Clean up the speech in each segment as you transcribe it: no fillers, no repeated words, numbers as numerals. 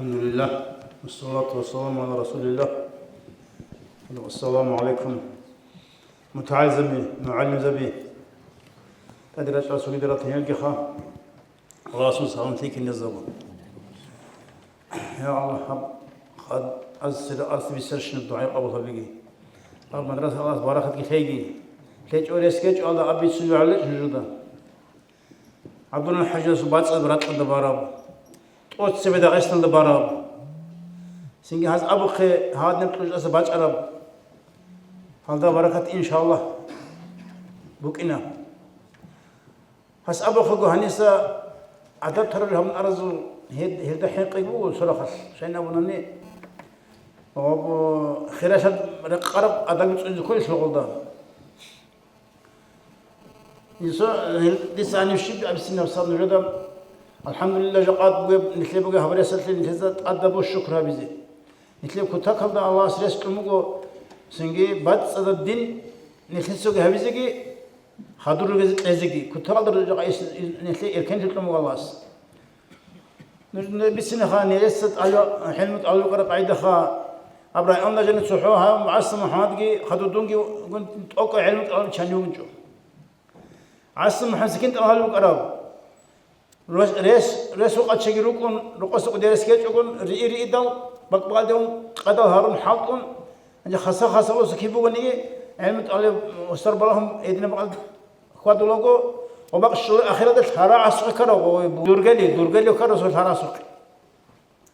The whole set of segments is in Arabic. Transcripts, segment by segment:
الحمد لله والصلاة والسلام على رسول الله. السلام عليكم. متعال زمي معلم زبي تدرج رسول درات هيلقخا الله سبحانه فيك النزبة يا الله قد أصل بسرشن الدعاء أبو ثبيجي المدرسة الله باركت كتيجي كيج أوريسكيج الله أبي سوي على جودا عبد الله الحجاج سبات أبرات الدبارة توت سبدا عشت الدبارة سينجي هذا أبو خي هذا نبتلج أسبات عرب هذا بركة إن شاء الله بكنا هس أبو خو هنيسا عدد تربيهم أرزو هيد حقيقي بو سرخص شينا بنني وابو خيرشد قرب أدم كل شغل ده يسوع لسه أنا وشيب أبسنا وصار نجدا الحمد لله جقاد بوي نتلي بوي هبرة سلسلة نتلي أدب والشكر بيزي نتلي كتاك هذا الله سريس كلمه سنجي بعد صد الدين نتلي سوق هبيزي خادر لزقي كتاك هذا جقايس نتلي إركان كلمه الله بسنا خاني لسه على حلمت على قرب عيد خا أبراهيم الله جنة سحوها معصم محمد جي خدوا دونجي قلت أوكي حلمت على شانيون جو عصم محمد سكنت أهل قرب رئيس وقت شجروكون رقص قدرس كيتشون رئي دال بقبال دهم قدر هارون حاطون أنج خاصة وسكيبو ونيجي علمت على وستر بالهم إدنا بعد خد لوجو وبقى الشهور الأخيرة ده ثرى عسق كرو دورجلي كرو صار ثرى عسق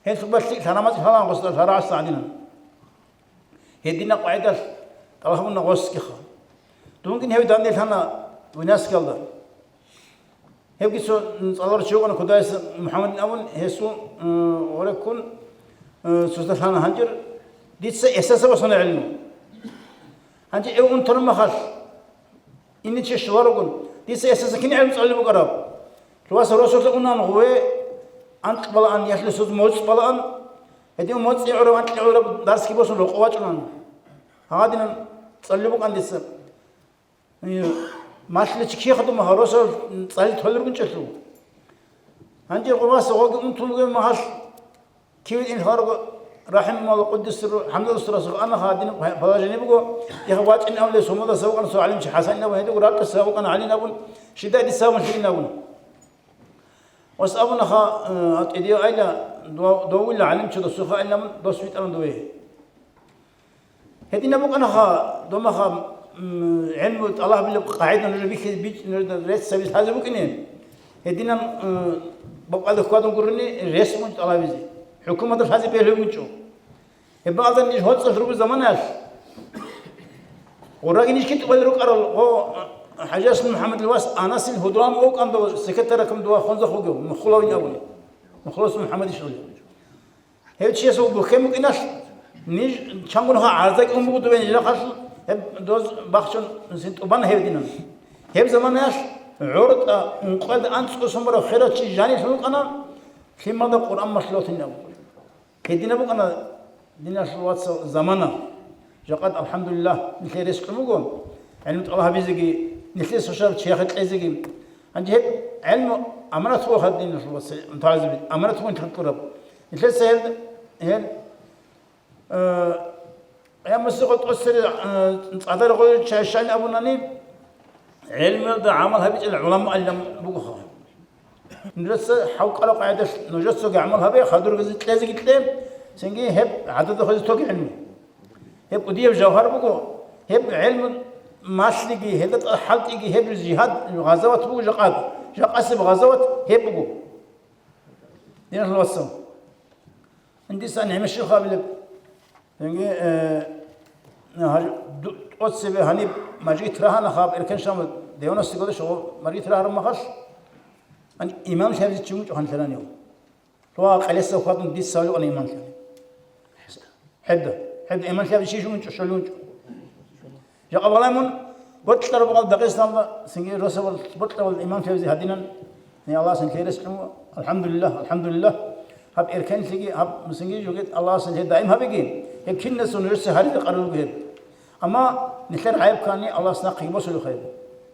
هين سبب شيء ثرى ما ثرى عسق ثرى عسق عندنا هدينا قاعدة اللهم نغوص كخا ممكن هيو دانيل ثنا وناس كلا هيو كيسو نصور شو أنا كدايس محمد أول هيسو ولكن سوسة ثنا هنجر ديس إحساس وصلنا علمه هنجي أون ترى ما خاص إني شيء شوارقون ديس إحساس كني علم تعلم قراب لواس رسول تقولنا نقوي أنت بلا أن يخلص موت بلا أن هدي موت يعرف أنت يعرف درس كي بوصل لقواتنا هذا تعلمك عن ديس ما تلش كي خدم هرسول تعلم تهلر من شلو هنجي قواس وقت أنتم ما هاش كيف إن هارق رحم الله قدس الحمد لله رسول أنا خادين فلاجني بقول يا خوات إن أولي سوما سوق أنا سوالم شيء حسن نبون هذا قرات السوق أنا علي نبون شدة السوق من شيء نبون وأسأبنا خا أتديو أيلا دول علم شو السوق أيلا من دوسويت أنا دويه هذه نبوك أنا خا دوما خا علم الله بالقاعدة نربيك بيج نرد رئيس سبيل هذا ممكنين هذه نم بقى ذا خواتهم قرني رئيس من الله بيزي حكومة الفازي بيهلو منشو بعض الناس هاد صفر بزمانه وراجع نيجي كنت أقول لك أرى هو حاجة اسمه محمد الواس أناس الهدرام أو كان دو سكتة كم دوا خنزة خوجو مخلوين أولي مخلص محمد يشولي هاد شيء سو بخيم كناش نيج شانغونها عرضك بود بين جل خاص دوز بخشون زين طبعا هيدينا هيب زمانه عرض انقاد أنت قسمه خيرات شيء جاني شنو أنا في ماذا القرآن مسلوتنا هدينا بقى أنا دينا شروات زمانه جقد الحمد لله مثل رزق مقوم علم الله بيزقي مثل سوشيال شيخ العزقي عندي علم أمانة هو خد دينا شروات متعزب أمانة هو انت قرب مثل سهل هل يا مسقط أسر أدار قول شاين أبو ناني علم هذا عمل هبيج العلماء علم بقوه نجلس حوق على قاعدة نجلس عملها بيه خدور جزء لازم كتير سنجي هب عدد خذ توقع علمي هب وديه بجوهر بقو هب علم ماسلقي هذا حلقي هب الجهاد غزوات بقو جقاس بغزوات هب بقو دين الوصل عندي سنة مشي خابل سنجي أوتسبه هني ما جيت رهنا خاب إركن شامل ديونا سيقول شو ما جيت رهنا ما خش أنا إمام شافعي تشوف عن ثلاثة يوم هو قليس وخاطن دي سالو أنا إمام شافعي حد إمام شافعي شيء شو من شلون يا أولا من بطل ربع دقيقة الله سنجي رسول بطل الإمام شافعي هدينا يا الله سنكير اسمه الحمد لله هب إركان سنجي هب سنجي جوجت الله سنجي دائم هبيجي هب كنا سنرس هاري تقرر بهم أما نثر عيب كاني الله سنقي بوصل خير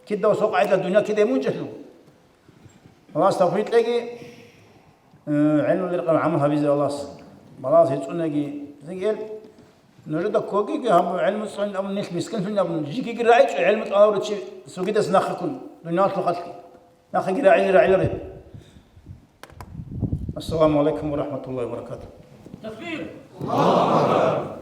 كده وسوق عيد الدنيا كده منجحلو الله استغفر لك علم اللي عملها بيزي الله بلاص يتونجي زين نريد كوكي هم علم صين أم نيل مسكين فينا بنجيكي راعي علم طاور شيء سوقي دس ناخكون دنيا تلقتك ناخي راعي ريد. السلام عليكم ورحمة الله وبركاته. تكبير. الله أكبر.